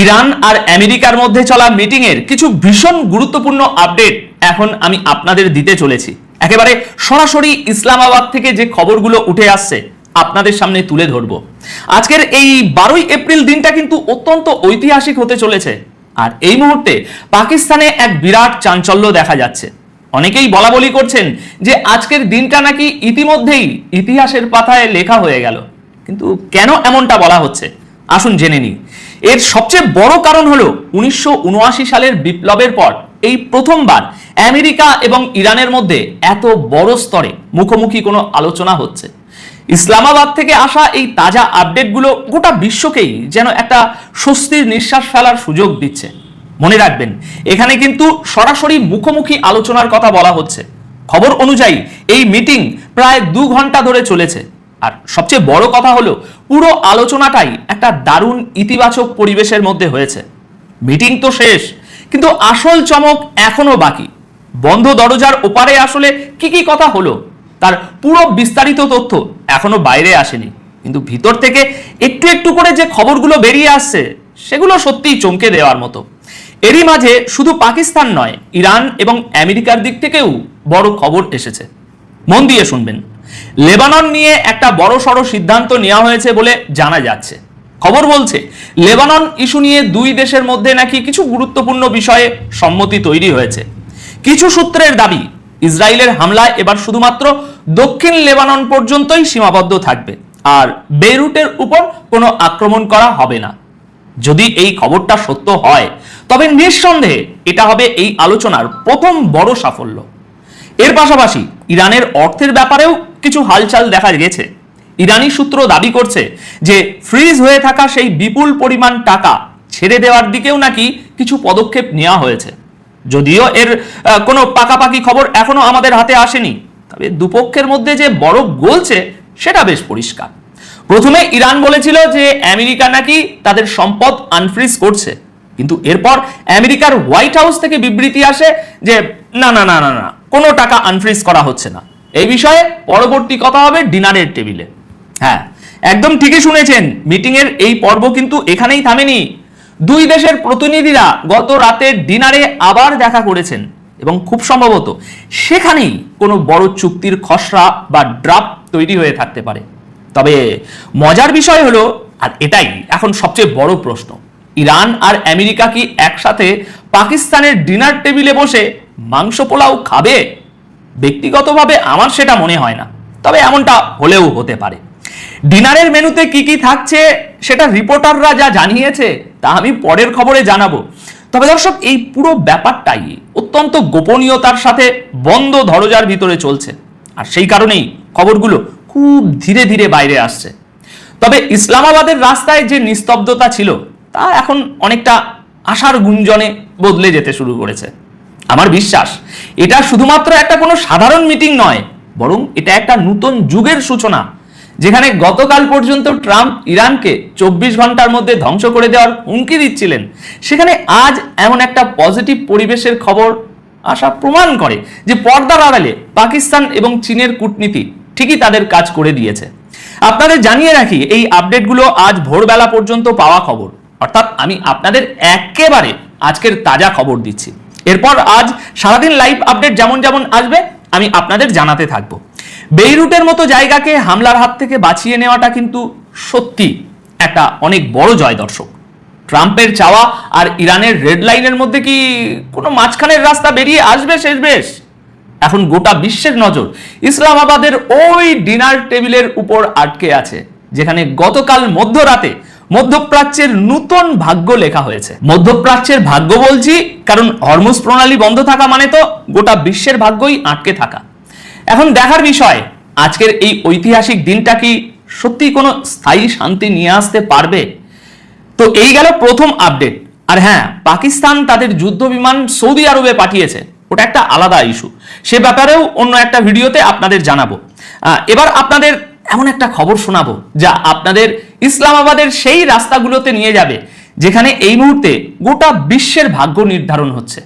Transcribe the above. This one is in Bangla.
ইরান আর আমেরিকার মধ্যে চলা মিটিং এর কিছু ভীষণ গুরুত্বপূর্ণ আপডেট এখন আমি আপনাদের দিতে চলেছি। একেবারে সরাসরি ইসলামাবাদ থেকে যে খবরগুলো উঠে আসছে আপনাদের সামনে তুলে ধরবো। আজকের এই 12ই এপ্রিল দিনটা কিন্তু অত্যন্ত ঐতিহাসিক হতে চলেছে। আর এই মুহূর্তে পাকিস্তানে এক বিরাট চাঞ্চল্য দেখা যাচ্ছে। অনেকেই বলা বলি করছেন যে আজকের দিনটা নাকি ইতিমধ্যেই ইতিহাসের পাতায় লেখা হয়ে গেল। কিন্তু কেন এমনটা বলা হচ্ছে আসুন জেনে নিই। এর সবচেয়ে বড় কারণ হলো 1979 সালের বিপ্লবের পর এই প্রথমবার আমেরিকা এবং ইরানের মধ্যে এত বড় স্তরে মুখোমুখি কোনো আলোচনা হচ্ছে। ইসলামাবাদ থেকে আসা এই তাজা আপডেটগুলো গোটা বিশ্বকেই যেন একটা স্বস্তির নিঃশ্বাস ফেলার সুযোগ দিচ্ছে। মনে রাখবেন, এখানে কিন্তু সরাসরি মুখোমুখি আলোচনার কথা বলা হচ্ছে। খবর অনুযায়ী এই মিটিং প্রায় 2 ঘন্টা ধরে চলেছে। আর সবচেয়ে বড় কথা হলো পুরো আলোচনাটাই একটা দারুণ ইতিবাচক পরিবেশের মধ্যে হয়েছে। মিটিং তো শেষ, কিন্তু আসল চমক এখনো বাকি। বন্ধ দরজার ওপারে আসলে কি কথা হলো তার পুরো বিস্তারিত তথ্য এখনো বাইরে আসেনি, কিন্তু ভিতর থেকে একটু একটু করে যে খবরগুলো বেরিয়ে আসছে সেগুলো সত্যিই চমকে দেওয়ার মতো। এরই মাঝে শুধু পাকিস্তান নয়, ইরান এবং আমেরিকার দিক থেকেও বড় খবর এসেছে। মন দিয়ে শুনবেন। লেবানন নিয়ে একটা বড় সড় সিদ্ধান্ত নেওয়া হয়েছে বলে জানা যাচ্ছে। খবর বলছে লেবানন ইস্যু নিয়ে দুই দেশের মধ্যে নাকি কিছু গুরুত্বপূর্ণ বিষয়ে সম্মতি তৈরি হয়েছে। কিছু সূত্রের দাবি ইসরায়েলের হামলা এবার শুধুমাত্র দক্ষিণ লেবানন পর্যন্তই সীমাবদ্ধ থাকবে, আর বেইরুটের উপর কোনো আক্রমণ করা হবে না। যদি এই খবরটা সত্য হয় তবে নিঃসন্দেহে এটা হবে এই আলোচনার প্রথম বড় সাফল্য। এর পাশাপাশি ইরানের অর্থের ব্যাপারেও কিছু হালচাল দেখা গেছে। ইরানি সূত্র দাবি করছে যে ফ্রিজ হয়ে থাকা সেই বিপুল পরিমাণ টাকা ছেড়ে দেওয়ার দিকেও নাকি কিছু পদক্ষেপ নেওয়া হয়েছে। যদিও এর কোনো পাকাপাকি খবর এখনো আমাদের হাতে আসেনি, তবে দুপক্ষের মধ্যে যে বরফ গলছে সেটা বেশ পরিষ্কার। প্রথমে ইরান বলেছিল যে আমেরিকা নাকি তাদের সম্পদ আনফ্রিজ করছে, কিন্তু এরপর আমেরিকার হোয়াইট হাউস থেকে বিবৃতি আসে যে না না না না না কোনো টাকা আনফ্রিজ করা হচ্ছে না। এই বিষয়ে পরবর্তী কথা হবে ডিনারের টেবিলে। হ্যাঁ, একদম ঠিকই শুনেছেন, মিটিং এর এই পর্ব কিন্তু এখানেই থামেনি। দুই দেশের প্রতিনিধিরা গত রাতে ডিনারে আবার দেখা করেছেন এবং খুব সম্ভবত সেখানেই কোনো বড় চুক্তির খসড়া বা ড্রাফট তৈরি হয়ে থাকতে পারে। তবে মজার বিষয় হলো, আর এটাই এখন সবচেয়ে বড় প্রশ্ন, ইরান আর আমেরিকা কি একসাথে পাকিস্তানের ডিনার টেবিলে বসে মাংস পোলাও খাবে? ব্যক্তিগতভাবে আমার সেটা মনে হয় না, তবে এমনটা হলেও হতে পারে। ডিনারের মেনুতে কি থাকছে সেটা রিপোর্টাররা যা জানিয়েছে তা আমি পরের খবরে জানাবো। তবে দর্শক, এই পুরো ব্যাপারটাই অত্যন্ত গোপনীয়তার সাথে বন্ধ দরজার ভিতরে চলছে, আর সেই কারণেই খবরগুলো খুব ধীরে ধীরে বাইরে আসছে। তবে ইসলামাবাদের রাস্তায় যে নিস্তব্ধতা ছিল তা এখন অনেকটা আশার গুঞ্জনে বদলে যেতে শুরু করেছে। আমার বিশ্বাস এটা শুধুমাত্র একটা কোনো সাধারণ মিটিং নয়, বরং এটা একটা নতুন যুগের সূচনা। যেখানে গতকাল পর্যন্ত ট্রাম্প ইরানকে 24 ঘন্টার মধ্যে ধ্বংস করে দেওয়ার হুমকি দিচ্ছিলেন, সেখানে আজ এমন একটা পজিটিভ পরিবেশের খবর আসা প্রমাণ করে যে পর্দার আড়ালে পাকিস্তান এবং চীনের কূটনীতি ঠিকই তাদের কাজ করে দিয়েছে। আপনাদের জানিয়ে রাখি, এই আপডেটগুলো আজ ভোরবেলা পর্যন্ত পাওয়া খবর, অর্থাৎ আমি আপনাদের একেবারে আজকের তাজা খবর দিচ্ছি। এরপর আজ সারাদিন লাইভ আপডেট যেমন যেমন আসবে আমি আপনাদের জানাতে থাকবো। বেইরুটের মতো জায়গাকে হামলার হাত থেকে বাঁচিয়ে নেওয়াটা কিন্তু সত্যি একটা অনেক বড় জয় দর্শক। ট্রাম্পের চাওয়া আর ইরানের রেড লাইনের মধ্যে কি কোনো মাঝখানের রাস্তা বেরিয়ে আসবে শেষবেশ? এখন গোটা বিশ্বের নজর ইসলামাবাদের ওই ডিনার টেবিলের উপর আটকে আছে, যেখানে গতকাল মধ্যরাতে মধ্যপ্রাচ্যের নতুন ভাগ্য লেখা হয়েছে। মধ্যপ্রাচ্যের ভাগ্য বলছি কারণ হরমুজ প্রণালী বন্ধ থাকা মানে তো গোটা বিশ্বের ভাগ্যই আটকে থাকা। এখন দেখার বিষয়, আজকের এই ঐতিহাসিক দিনটা কি সত্যি কোনো স্থায়ী শান্তি নিয়ে আসতে পারবে? তো এই গেল প্রথম আপডেট। আর হ্যাঁ, পাকিস্তান তাদের যুদ্ধ বিমান সৌদি আরবে পাঠিয়েছে, ওটা একটা আলাদা ইস্যু, সে ব্যাপারেও অন্য একটা ভিডিওতে আপনাদের জানাবো। এবার আপনাদের এমন একটা খবর শোনাবো যা আপনাদের ইসলামাবাদের সেই রাস্তাগুলোতে নিয়ে যাবে যেখানে এই মুহূর্তে গোটা বিশ্বের ভাগ্য নির্ধারণ হচ্ছে।